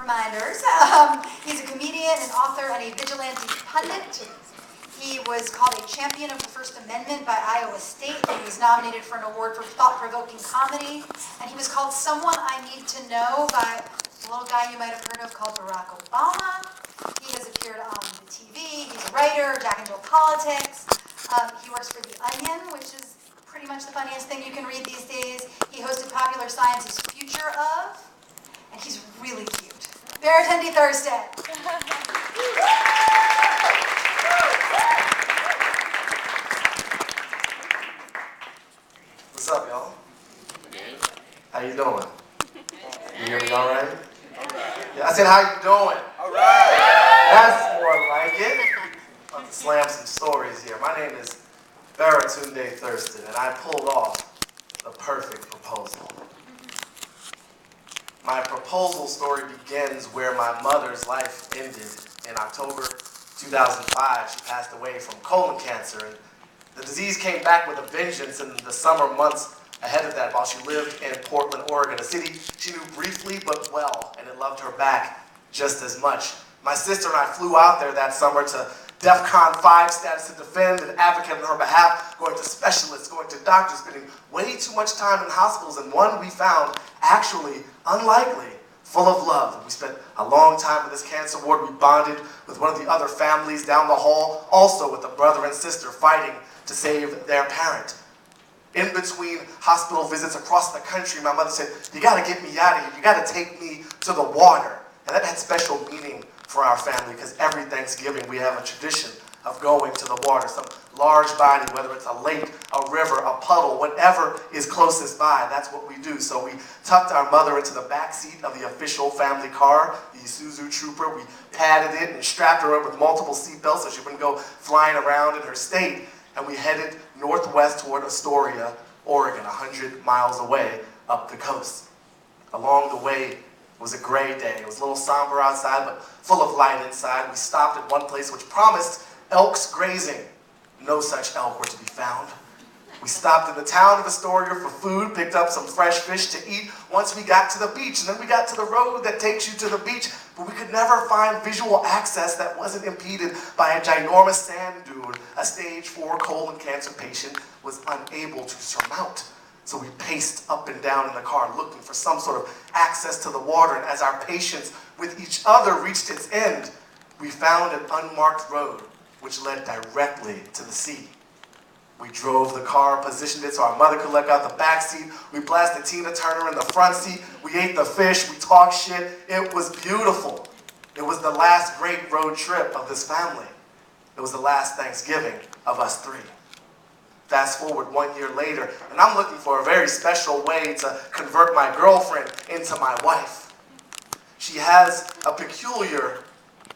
reminders. He's a comedian, an author, and a vigilante pundit. He was called a champion of the First Amendment by Iowa State. He was nominated for an award for thought-provoking comedy. And he was called Someone I Need to Know by a little guy you might have heard of called Barack Obama. He has appeared on the TV. He's a writer, Jack and Jill Politics. He works for The Onion, which is pretty much the funniest thing you can read these days. He hosted Popular Science's Future Of, and he's really cute. Baratunde Thurston. What's up, y'all? How you doing? You hear me all right? Yeah, I said, how you doing? All right. That's more like it. I'm about to slam some stories here. My name is Baratunde Thurston, and I pulled off the perfect proposal. My proposal story begins where my mother's life ended in October 2005. She passed away from colon cancer, and the disease came back with a vengeance in the summer months ahead of that while she lived in Portland, Oregon, a city she knew briefly but well, and it loved her back just as much. My sister and I flew out there that summer to DEFCON 5 status to defend and advocate on her behalf, going to specialists, going to doctors, spending way too much time in hospitals, and one we found actually unlikely, full of love. We spent a long time in this cancer ward. We bonded with one of the other families down the hall, also with a brother and sister fighting to save their parent. In between hospital visits across the country, my mother said, you gotta get me out of here. You gotta take me to the water. And that had special meaning for our family because every Thanksgiving we have a tradition of going to the water, some large body, whether it's a lake, a river, a puddle, whatever is closest by, that's what we do. So we tucked our mother into the back seat of the official family car, the Isuzu Trooper. We padded it and strapped her up with multiple seatbelts so she wouldn't go flying around in her state. And we headed northwest toward Astoria, Oregon, 100 miles away up the coast. Along the way, it was a gray day. It was a little somber outside, but full of light inside. We stopped at one place which promised elks grazing. No such elk were to be found. We stopped in the town of Astoria for food, picked up some fresh fish to eat once we got to the beach. And then we got to the road that takes you to the beach, but we could never find visual access that wasn't impeded by a ginormous sand dune a stage 4 colon cancer patient was unable to surmount. So we paced up and down in the car looking for some sort of access to the water. And as our patience with each other reached its end, we found an unmarked road which led directly to the sea. We drove the car, positioned it so our mother could look out the back seat. We blasted Tina Turner in the front seat. We ate the fish. We talked shit. It was beautiful. It was the last great road trip of this family. It was the last Thanksgiving of us three. Fast forward 1 year later, and I'm looking for a very special way to convert my girlfriend into my wife. She has a peculiar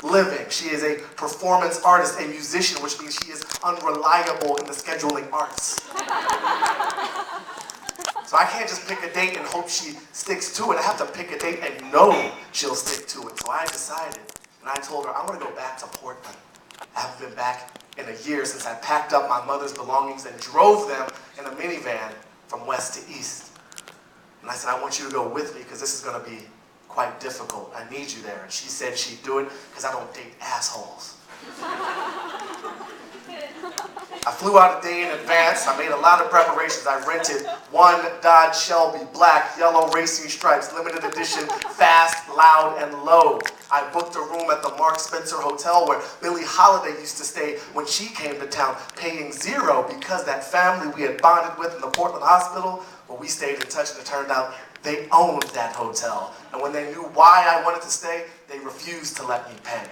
living. She is a performance artist, a musician, which means she is unreliable in the scheduling arts. So I can't just pick a date and hope she sticks to it. I have to pick a date and know she'll stick to it. So I decided, and I told her, I want to go back to Portland. I haven't been back in a year since I packed up my mother's belongings and drove them in a minivan from west to east. And I said, I want you to go with me because this is going to be quite difficult. I need you there. And she said she'd do it because I don't date assholes. I flew out a day in advance. I made a lot of preparations. I rented one Dodge Shelby, black, yellow racing stripes, limited edition, fast, loud, and low. I booked a room at the Mark Spencer Hotel where Billie Holiday used to stay when she came to town, paying $0 because that family we had bonded with in the Portland hospital, well, we stayed in touch, and it turned out they owned that hotel. And when they knew why I wanted to stay, they refused to let me pay.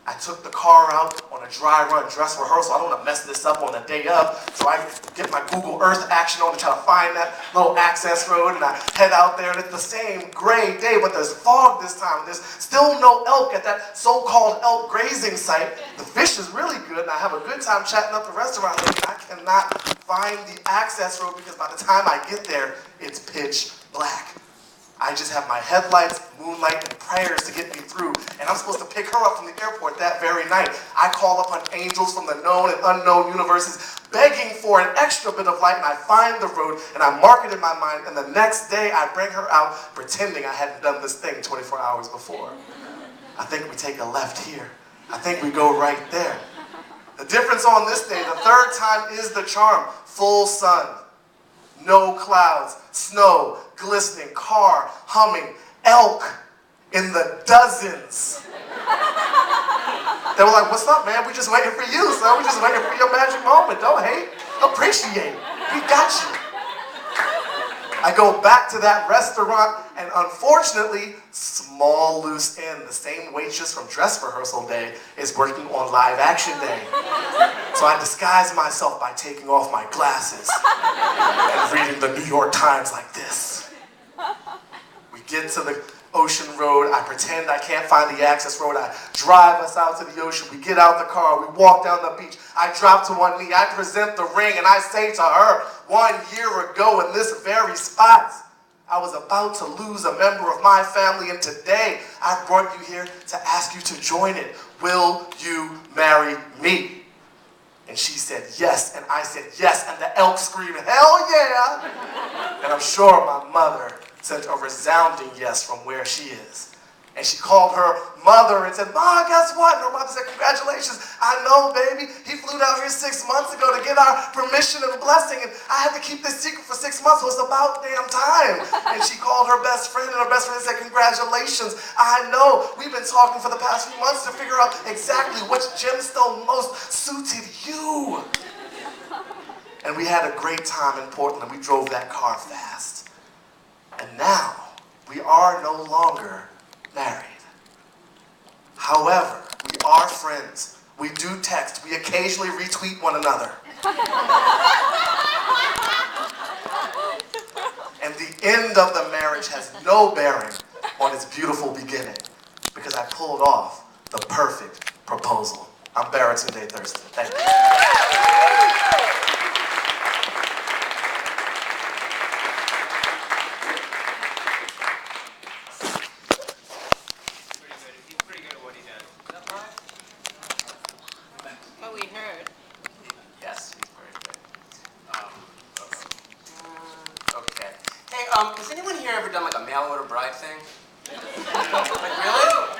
I took the car out on a dry run dress rehearsal. I don't want to mess this up on the day of, so I get my Google Earth action on to try to find that little access road, and I head out there, and it's the same gray day, but there's fog this time. There's still no elk at that so-called elk grazing site. The fish is really good, and I have a good time chatting up the restaurant, and I cannot find the access road because by the time I get there, it's pitch black. I just have my headlights, moonlight, and prayers to get me through. And I'm supposed to pick her up from the airport that very night. I call upon angels from the known and unknown universes, begging for an extra bit of light, and I find the road, and I mark it in my mind, and the next day I bring her out pretending I hadn't done this thing 24 hours before. I think we take a left here. I think we go right there. The difference on this day, the third time, is the charm. Full sun, no clouds, snow, glistening, car humming, elk in the dozens. They were like, what's up, man? We just waiting for you, son. We just waiting for your magic moment. Don't hate. Appreciate. We got you. I go back to that restaurant, and unfortunately, small loose end, the same waitress from dress rehearsal day is working on live action day. So I disguise myself by taking off my glasses and reading the New York Times like this. We get to the ocean road. I pretend I can't find the access road. I drive us out to the ocean. We get out the car. We walk down the beach. I drop to one knee. I present the ring, and I say to her, 1 year ago in this very spot, I was about to lose a member of my family, and today I brought you here to ask you to join it. Will you marry me? And she said yes, and I said yes, and the elk screamed, hell yeah! And I'm sure my mother sent a resounding yes from where she is. And she called her mother and said, Ma, guess what? And her mother said, congratulations. I know, baby. He flew down here 6 months ago to get our permission and blessing, and I had to keep this secret for 6 months, so it's about damn time. And she called her best friend, and her best friend said, congratulations. I know. We've been talking for the past few months to figure out exactly which gemstone most suited you. And we had a great time in Portland. We drove that car fast. And now, we are no longer married. However, we are friends. We do text. We occasionally retweet one another. And the end of the marriage has no bearing on its beautiful beginning, because I pulled off the perfect proposal. I'm Baratunde Thurston. Thank you. What we heard. Yes, he's very good. Okay. Hey, has anyone here ever done like a mail order bride thing? Like really?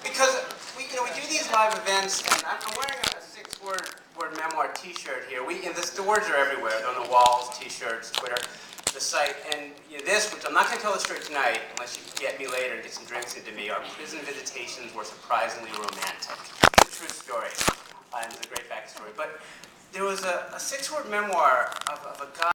Because we do these live events, and I'm wearing a Six-Word Memoir T-shirt here. The words are everywhere. They're on the walls, T-shirts, Twitter, the site, and this, which I'm not going to tell the story tonight, unless you get me later and get some drinks into me. Our prison visitations were surprisingly romantic. It's a true story. And it's a great backstory. But there was a Six-Word Memoir of a guy.